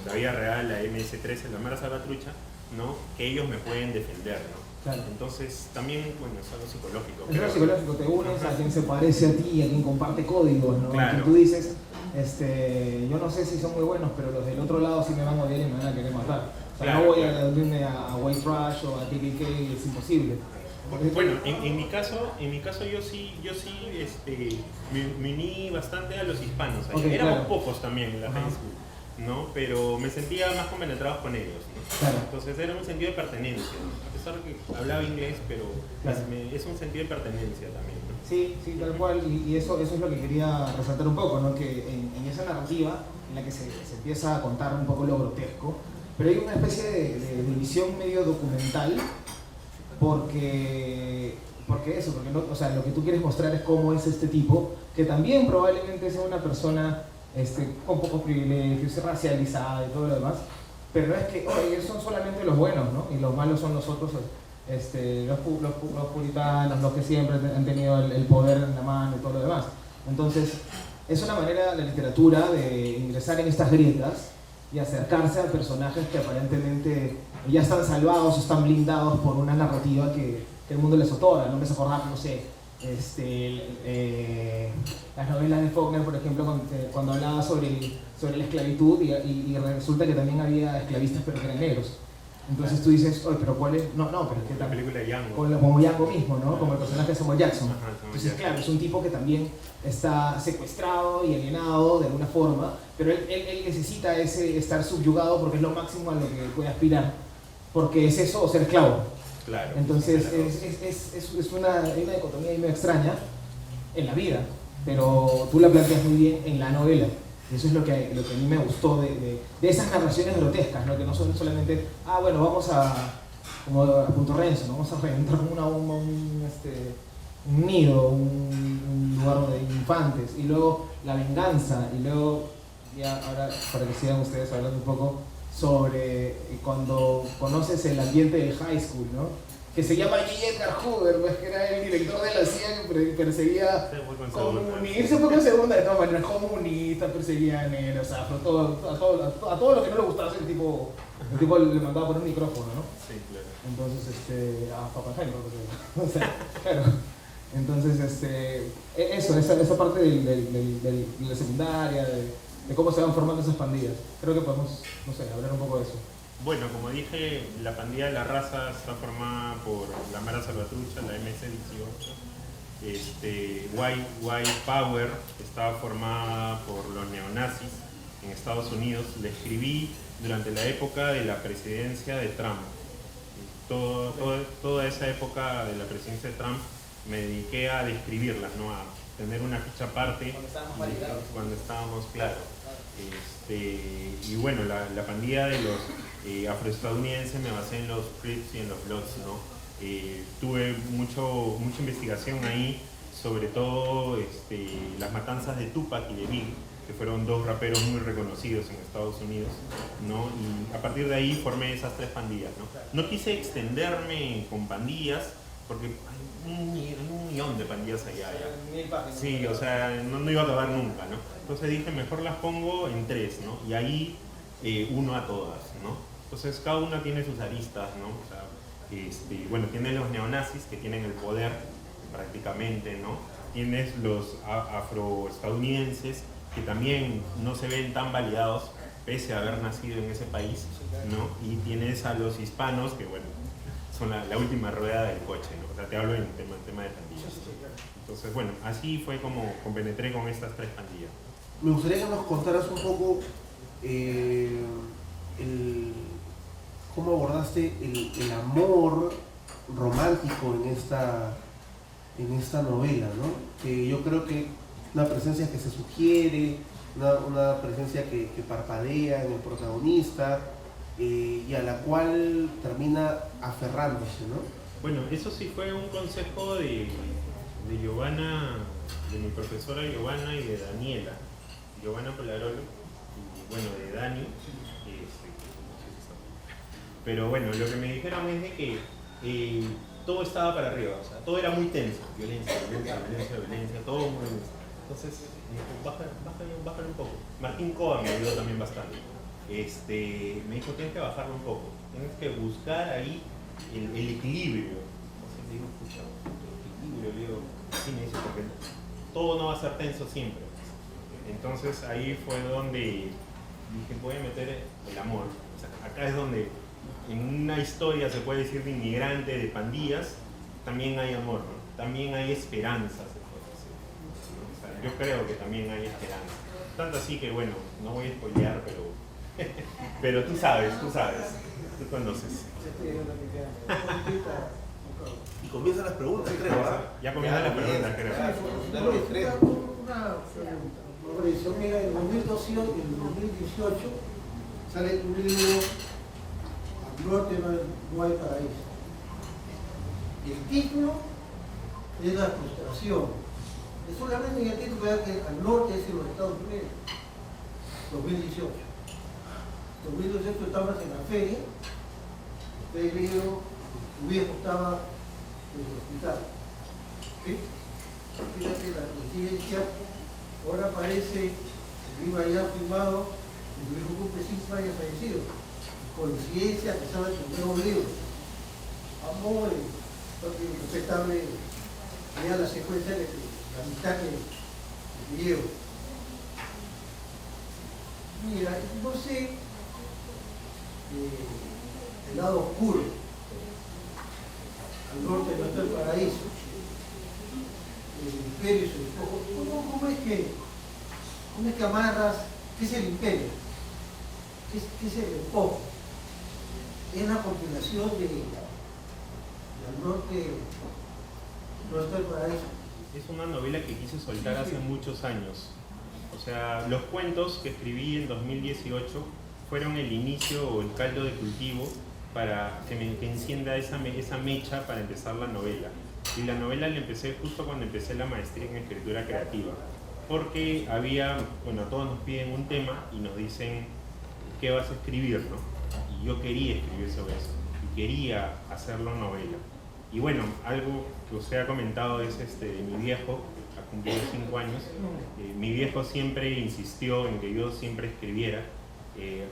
la vida real, la MS-13, la Mara Salvatrucha, ¿no? Que ellos me pueden defender, ¿no? Claro. Entonces también, bueno, es algo psicológico. Es algo psicológico, te unes a quien se parece a ti, a quien comparte códigos, ¿no? Claro. Que tú dices, yo no sé si son muy buenos, pero los del otro lado sí me van a odiar y me van a querer matar. O sea, Claro, no voy claro. a unirme a White Trash o a KKK, es imposible. Bueno, en mi caso yo sí me uní bastante a los hispanos. Ahí. Okay, Éramos claro. pocos también en la high school, ¿no? Pero me sentía más compenetrados con ellos, ¿no? Claro. Entonces era un sentido de pertenencia, ¿no? A pesar de que hablaba inglés, pero Claro. es un sentido de pertenencia también, ¿no? Sí, sí, tal cual, y eso es lo que quería resaltar un poco, ¿no? Que en esa narrativa en la que se empieza a contar un poco lo grotesco, pero hay una especie de visión medio documental, porque no, o sea, lo que tú quieres mostrar es cómo es este tipo, que también probablemente sea una persona con pocos privilegios, racializada y todo lo demás, pero no es que, oye, ellos son solamente los buenos, ¿no? Y los malos son los otros, los puritanos, los que siempre han tenido el poder en la mano y todo lo demás. Entonces, es una manera, la literatura, de ingresar en estas grietas y acercarse a personajes que aparentemente ya están salvados, están blindados por una narrativa que el mundo les otorga. No me hace acordar, no sé, las novelas de Faulkner, por ejemplo, cuando hablaba sobre la esclavitud y resulta que también había esclavistas pero que eran negros. Entonces tú dices, oye, pero ¿cuál es? No, pero es que La película de Django. como Django mismo, ¿no? Como el personaje de Samuel Jackson. Ajá, Samuel Entonces, Jackson. claro, es un tipo que también está secuestrado y alienado de alguna forma, pero él necesita estar subyugado porque es lo máximo a lo que puede aspirar. Porque es eso o ser esclavo. Claro. Entonces, Claro. hay una dicotomía ahí medio extraña en la vida, pero tú la planteas muy bien en la novela. Y eso es lo que a mí me gustó de esas narraciones grotescas, ¿no? Que no son solamente, bueno, vamos como a Punto Renzo, ¿no? Vamos a reventar una bomba, un nido, un lugar de infantes, y luego la venganza, y luego, ya ahora para que sigan ustedes hablando un poco sobre cuando conoces el ambiente del high school, ¿no? Que se llama J. Edgar Hoover, pues, que era el director de la CIA que perseguía comunistas. Se fue con segunda de todas maneras, comunistas, perseguía negros, afro, a todos los que no le gustaba el tipo le mandaba por un micrófono, ¿no? Sí, claro. Entonces, a Papageno, o sea, claro. Entonces, esa parte de la secundaria, de cómo se van formando esas pandillas. Creo que podemos, no sé, hablar un poco de eso. Bueno, como dije, la pandilla de la raza está formada por la Mara Salvatrucha, la MS-18. White Power estaba formada por los neonazis en Estados Unidos. La escribí durante la época de la presidencia de Trump. Toda esa época de la presidencia de Trump me dediqué a describirlas, ¿no? A tener una ficha aparte cuando estábamos claros. Y bueno, la pandilla de los afroestadounidenses me basé en los Crips y en los Bloods, ¿no? Tuve mucha investigación ahí, sobre todo las matanzas de Tupac y de Big, que fueron dos raperos muy reconocidos en Estados Unidos, ¿no? Y a partir de ahí formé esas tres pandillas, ¿no? No quise extenderme con pandillas, porque hay un millón de pandillas allá. Sí, o sea, no iba a acabar nunca, ¿no? Entonces dije, mejor las pongo en tres, ¿no? Y ahí uno a todas, ¿no? Entonces cada una tiene sus aristas, ¿no? O sea, bueno, tienes los neonazis que tienen el poder prácticamente, ¿no? Tienes los afroestadounidenses que también no se ven tan validados pese a haber nacido en ese país, ¿no? Y tienes a los hispanos que, bueno, son la última rueda del coche, ¿no? O sea, te hablo en tema de pandillas, ¿no? Entonces, bueno, así fue como compenetré con estas tres pandillas. Me gustaría que nos contaras un poco cómo abordaste el amor romántico en esta novela, ¿no? Que yo creo que una presencia que se sugiere, una presencia que parpadea en el protagonista y a la cual termina aferrándose, ¿no? Bueno, eso sí fue un consejo de Giovanna, de mi profesora Giovanna y de Daniela. Giovanna Polarolo y bueno, de Dani. Pero bueno, lo que me dijeron es de que todo estaba para arriba, o sea, todo era muy tenso. Violencia, todo muy tenso. Entonces, bájale un poco. Martín Coa me ayudó también bastante. Me dijo, tienes que bajarlo un poco. Tienes que buscar ahí el equilibrio. Entonces digo, escucha, el equilibrio, digo, sí me dice, porque todo no va a ser tenso siempre. Entonces ahí fue donde dije, voy a meter el amor. O sea, acá es donde en una historia se puede decir de inmigrante, de pandillas, también hay amor, ¿no? También hay esperanza, se puede decir, ¿no? O sea, yo creo que también hay esperanza. Tanto así que, bueno, no voy a spoilear, pero tú sabes, tú conoces. Y comienzan las preguntas, creo, ¿verdad? Ya comienzan las preguntas, creo. Una pregunta. Mauricio, mira, en 2018 y en 2018 sale un libro Al norte no hay paraíso. El título es la frustración. Es solamente en el título que al norte es en los Estados Unidos. 2018. 2018 estábamos en la feria. El libro, tu viejo estaba en el hospital. ¿Sí? Fíjate la coincidencia. Ahora aparece el libro allá firmado, el viejo cumple 5 años fallecido. Coincidencia que estaba en el nuevo libro. Amor, respetable, vea la secuencia de la mitad que llevo. Mira, no sé el lado oscuro. Al norte no está el paraíso. El imperio y su despojo. ¿Cómo es que amarras? ¿Qué es el imperio? ¿Qué es el despojo? Es la compilación de al norte no está el paraíso. Es una novela que quise soltar hace muchos años. O sea, los cuentos que escribí en 2018 fueron el inicio o el caldo de cultivo para que encienda esa mecha para empezar la novela. Y la novela la empecé justo cuando empecé la maestría en escritura creativa. Porque a todos nos piden un tema y nos dicen qué vas a escribir, ¿no? Y yo quería escribir sobre eso. Y quería hacerlo novela. Y bueno, algo que os he comentado es de mi viejo, ha cumplido 5 años. Mi viejo siempre insistió en que yo siempre escribiera.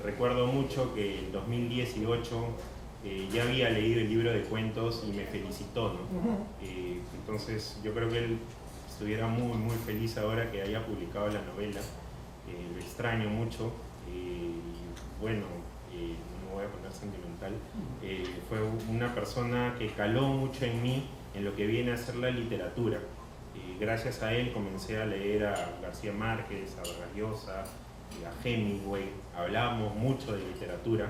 Recuerdo mucho que en 2018 ya había leído el libro de cuentos y me felicitó, ¿no? Entonces yo creo que él estuviera muy, muy feliz ahora que haya publicado la novela. Lo extraño mucho. Bueno, no me voy a poner sentimental. Fue una persona que caló mucho en mí en lo que viene a ser la literatura. Gracias a él comencé a leer a García Márquez, a Vargas Llosa, a Hemingway. Hablábamos mucho de literatura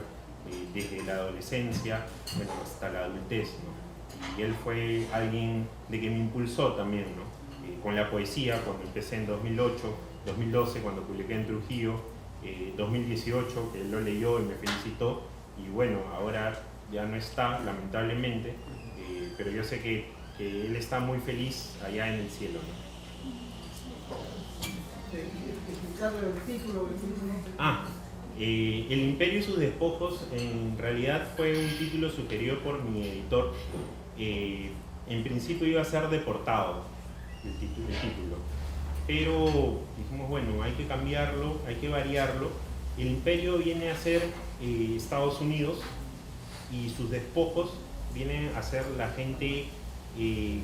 desde la adolescencia, bueno, hasta la adultez, ¿no? Y él fue alguien de que me impulsó también, ¿no? Con la poesía, cuando empecé en 2008, 2012, cuando publiqué en Trujillo, 2018, que él lo leyó y me felicitó, y bueno, ahora ya no está, lamentablemente, pero yo sé que él está muy feliz allá en el cielo, ¿no? El título. El Imperio y sus despojos en realidad fue un título sugerido por mi editor. En principio iba a ser Deportado el título, pero dijimos, bueno, hay que cambiarlo, hay que variarlo. El Imperio viene a ser Estados Unidos y sus despojos vienen a ser la gente que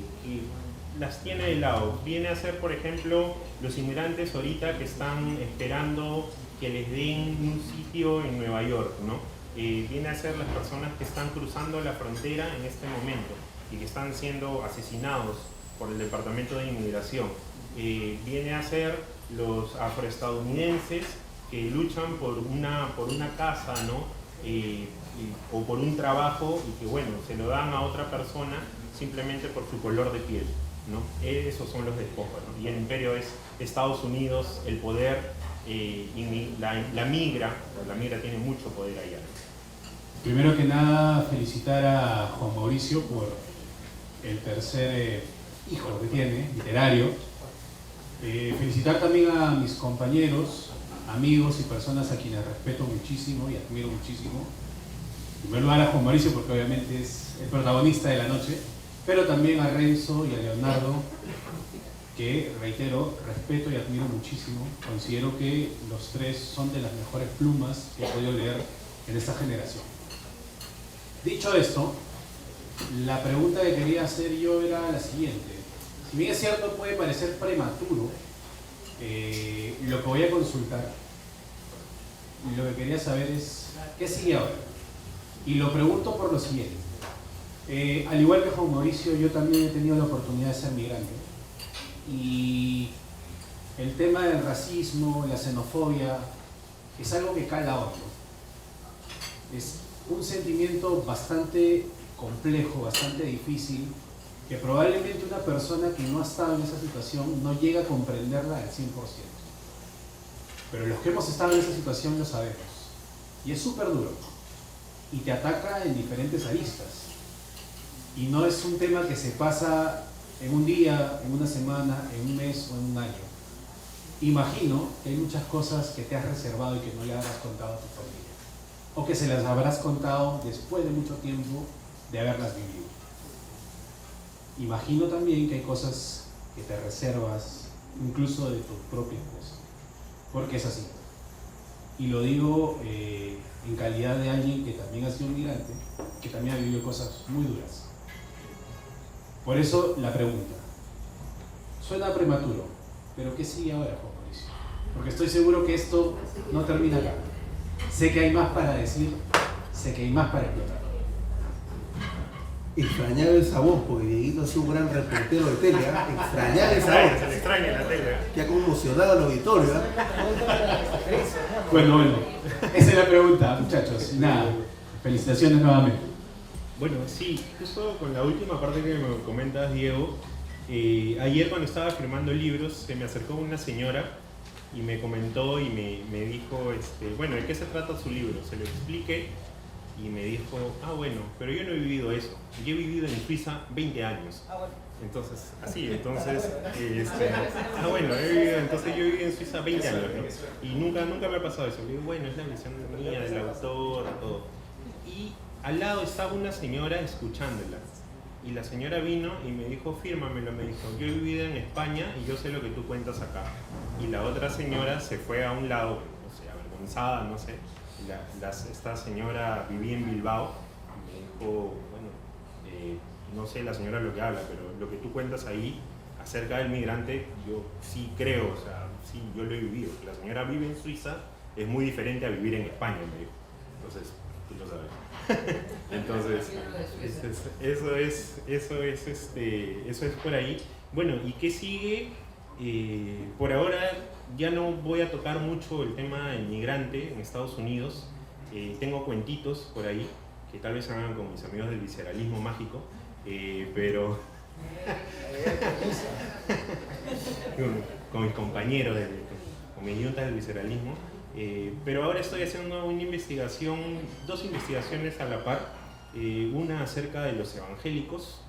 las tiene de lado. Viene a ser, por ejemplo, los inmigrantes ahorita que están esperando que les den un sitio en Nueva York, ¿no? Viene a ser las personas que están cruzando la frontera en este momento y que están siendo asesinados por el Departamento de Inmigración. Viene a ser los afroestadounidenses que luchan por una casa, ¿no? O por un trabajo y que, bueno, se lo dan a otra persona simplemente por su color de piel, ¿no? Esos son los despojos, ¿no? Y el imperio es Estados Unidos, el poder, y la migra tiene mucho poder allá. Primero que nada, felicitar a Juan Mauricio por el tercer hijo que tiene, literario. Felicitar también a mis compañeros, amigos y personas a quienes respeto muchísimo y admiro muchísimo. En primer lugar a Juan Mauricio porque obviamente es el protagonista de la noche, pero también a Renzo y a Leonardo, que reitero, respeto y admiro muchísimo. Considero que los tres son de las mejores plumas que he podido leer en esta generación. Dicho esto, La pregunta que quería hacer yo era la siguiente. Si bien es cierto, puede parecer prematuro lo que voy a consultar, lo que quería saber es ¿qué sigue ahora? Y lo pregunto por lo siguiente. Al igual que Juan Mauricio, yo también he tenido la oportunidad de ser migrante. Y el tema del racismo, la xenofobia, es algo que cala hondo. Es un sentimiento bastante complejo, bastante difícil, que probablemente una persona que no ha estado en esa situación no llega a comprenderla al 100%. Pero los que hemos estado en esa situación lo sabemos. Y es súper duro. Y te ataca en diferentes aristas. Y no es un tema que se pasa en un día, en una semana, en un mes o en un año. Imagino que hay muchas cosas que te has reservado y que no le habrás contado a tu familia. O que se las habrás contado después de mucho tiempo de haberlas vivido. Imagino también que hay cosas que te reservas incluso de tu propia esposa. Porque es así. Y lo digo en calidad de alguien que también ha sido migrante, que también ha vivido cosas muy duras. Por eso la pregunta. Suena prematuro, pero ¿qué sigue ahora, Juan Mauricio? Porque estoy seguro que esto no termina acá. Sé que hay más para decir, sé que hay más para explotar. Extrañaba esa voz, porque Dieguito ha sido un gran reportero de tele, ¿eh? Extrañaba esa voz. Se le extraña la tele. Que ha conmocionado al auditorio, ¿eh? Bueno, esa es la pregunta, muchachos. Nada, felicitaciones nuevamente. Bueno, sí, justo con la última parte que me comentas, Diego, ayer cuando estaba firmando libros se me acercó una señora y me comentó y me dijo, bueno, ¿de qué se trata su libro? Se lo expliqué y me dijo, bueno, pero yo no he vivido eso, yo he vivido en Suiza 20 años. Entonces, bueno, entonces yo he vivido en Suiza 20 años, ¿no? Y nunca me ha pasado eso. Le digo, bueno, es la visión mía, del autor, todo. Y al lado estaba una señora escuchándola. Y la señora vino y me dijo, fírmamelo, me dijo, yo he vivido en España y yo sé lo que tú cuentas acá. Y la otra señora se fue a un lado, no sé, avergonzada, no sé. Esta señora vivía en Bilbao y me dijo, bueno, no sé la señora lo que habla, pero lo que tú cuentas ahí acerca del migrante, yo sí creo, o sea, sí, yo lo he vivido. La señora vive en Suiza, es muy diferente a vivir en España, me dijo. Entonces, tú lo sabes. Entonces, eso es por ahí. Bueno, ¿y qué sigue? Por ahora ya no voy a tocar mucho el tema del migrante en Estados Unidos. Tengo cuentitos por ahí que tal vez hagan con mis amigos del visceralismo mágico, pero con mis compañeros, con mis yuntas del visceralismo. Pero ahora estoy haciendo una investigación, dos investigaciones a la par, una acerca de los evangélicos,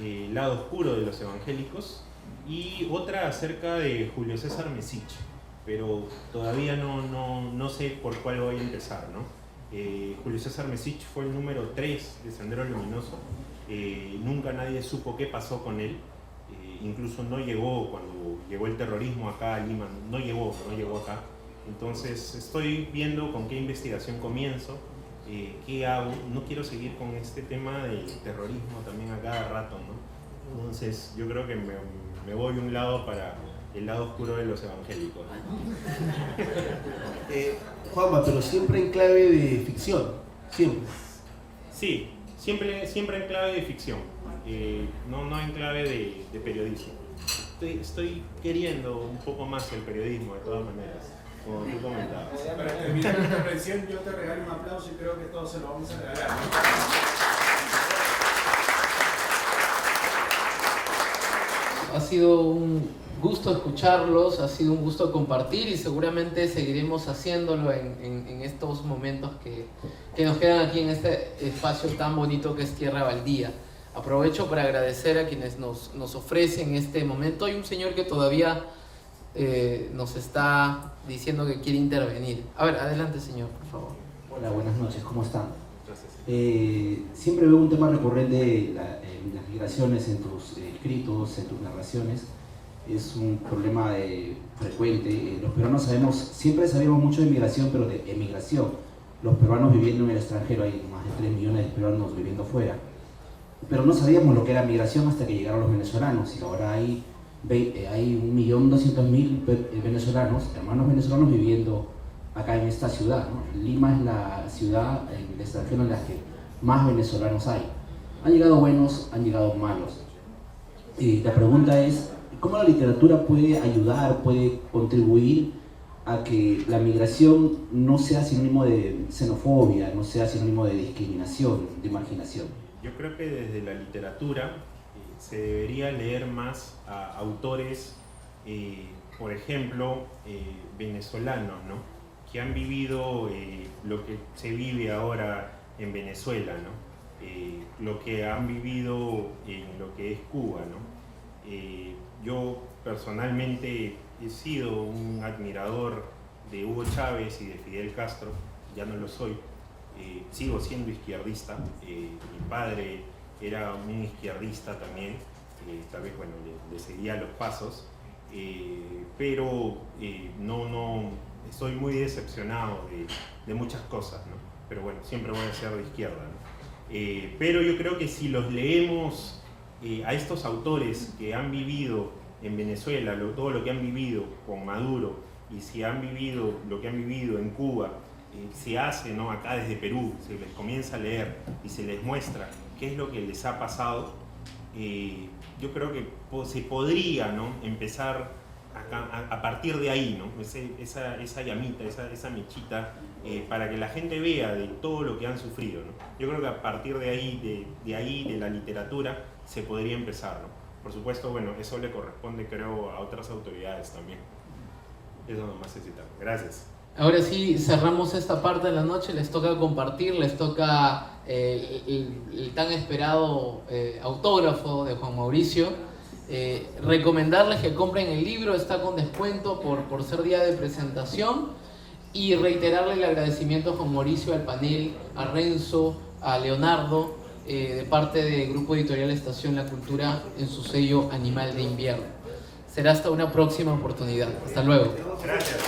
el lado oscuro de los evangélicos, y otra acerca de Julio César Mesich, pero todavía no sé por cuál voy a empezar, ¿no? Julio César Mesich fue el número 3 de Sendero Luminoso. Nunca nadie supo qué pasó con él. Incluso no llegó cuando llegó el terrorismo acá a Lima, no llegó acá. Entonces estoy viendo con qué investigación comienzo, qué hago. No quiero seguir con este tema del terrorismo también a cada rato, ¿no? Entonces yo creo que me voy a un lado para el lado oscuro de los evangélicos. Juanma, pero siempre en clave de ficción, siempre. Sí, siempre en clave de ficción, no en clave de periodismo. Estoy queriendo un poco más el periodismo de todas maneras, como tú comentabas. Para terminar esta intervención yo te regalo un aplauso y creo que todos se lo vamos a regalar. Ha sido un gusto escucharlos, ha sido un gusto compartir y seguramente seguiremos haciéndolo en estos momentos que nos quedan aquí en este espacio tan bonito que es Tierra Baldía. Aprovecho para agradecer a quienes nos ofrecen este momento. Hay un señor que todavía nos está diciendo que quiere intervenir. A ver, adelante señor, por favor. Hola, buenas noches, ¿cómo están? Gracias. Siempre veo un tema recurrente en las migraciones, en tus escritos, en tus narraciones. Es un problema frecuente. Los peruanos siempre sabemos mucho de migración, pero de emigración. Los peruanos viviendo en el extranjero, hay más de 3 millones de peruanos viviendo fuera. pero no sabíamos lo que era migración hasta que llegaron los venezolanos, y ahora hay 1.200.000 venezolanos, hermanos venezolanos viviendo acá en esta ciudad, ¿no? Lima es la ciudad en el extranjero en la que más venezolanos hay. Han llegado buenos, han llegado malos. Y la pregunta es, ¿cómo la literatura puede ayudar, puede contribuir a que la migración no sea sinónimo de xenofobia, no sea sinónimo de discriminación, de marginación? Yo creo que desde la literatura se debería leer más a autores, por ejemplo, venezolanos, ¿no? Que han vivido lo que se vive ahora en Venezuela, ¿no? Lo que han vivido en lo que es Cuba, ¿no? Yo personalmente he sido un admirador de Hugo Chávez y de Fidel Castro, ya no lo soy, sigo siendo izquierdista, mi padre era un izquierdista también, tal vez bueno, le seguía los pasos, pero no estoy muy decepcionado de muchas cosas, ¿no? Pero bueno, siempre voy a ser de izquierda, ¿no? Pero yo creo que si los leemos a estos autores que han vivido en Venezuela, todo lo que han vivido con Maduro, y si han vivido lo que han vivido en Cuba, se hace, ¿no? Acá desde Perú, se les comienza a leer y se les muestra qué es lo que les ha pasado, yo creo que se podría, ¿no? Empezar a partir de ahí, ¿no? Esa llamita, esa mechita, para que la gente vea de todo lo que han sufrido, ¿no? Yo creo que a partir de ahí, de la literatura, se podría empezar, ¿no? Por supuesto, bueno, eso le corresponde, creo, a otras autoridades también. Eso nomás necesitamos. Gracias. Ahora sí, cerramos esta parte de la noche, les toca compartir, les toca el tan esperado autógrafo de Juan Mauricio. Recomendarles que compren el libro, está con descuento por ser día de presentación, y reiterarle el agradecimiento a Juan Mauricio, al panel, a Renzo, a Leonardo, de parte del Grupo Editorial Estación La Cultura en su sello Animal de Invierno. Será hasta una próxima oportunidad. Hasta luego. Gracias.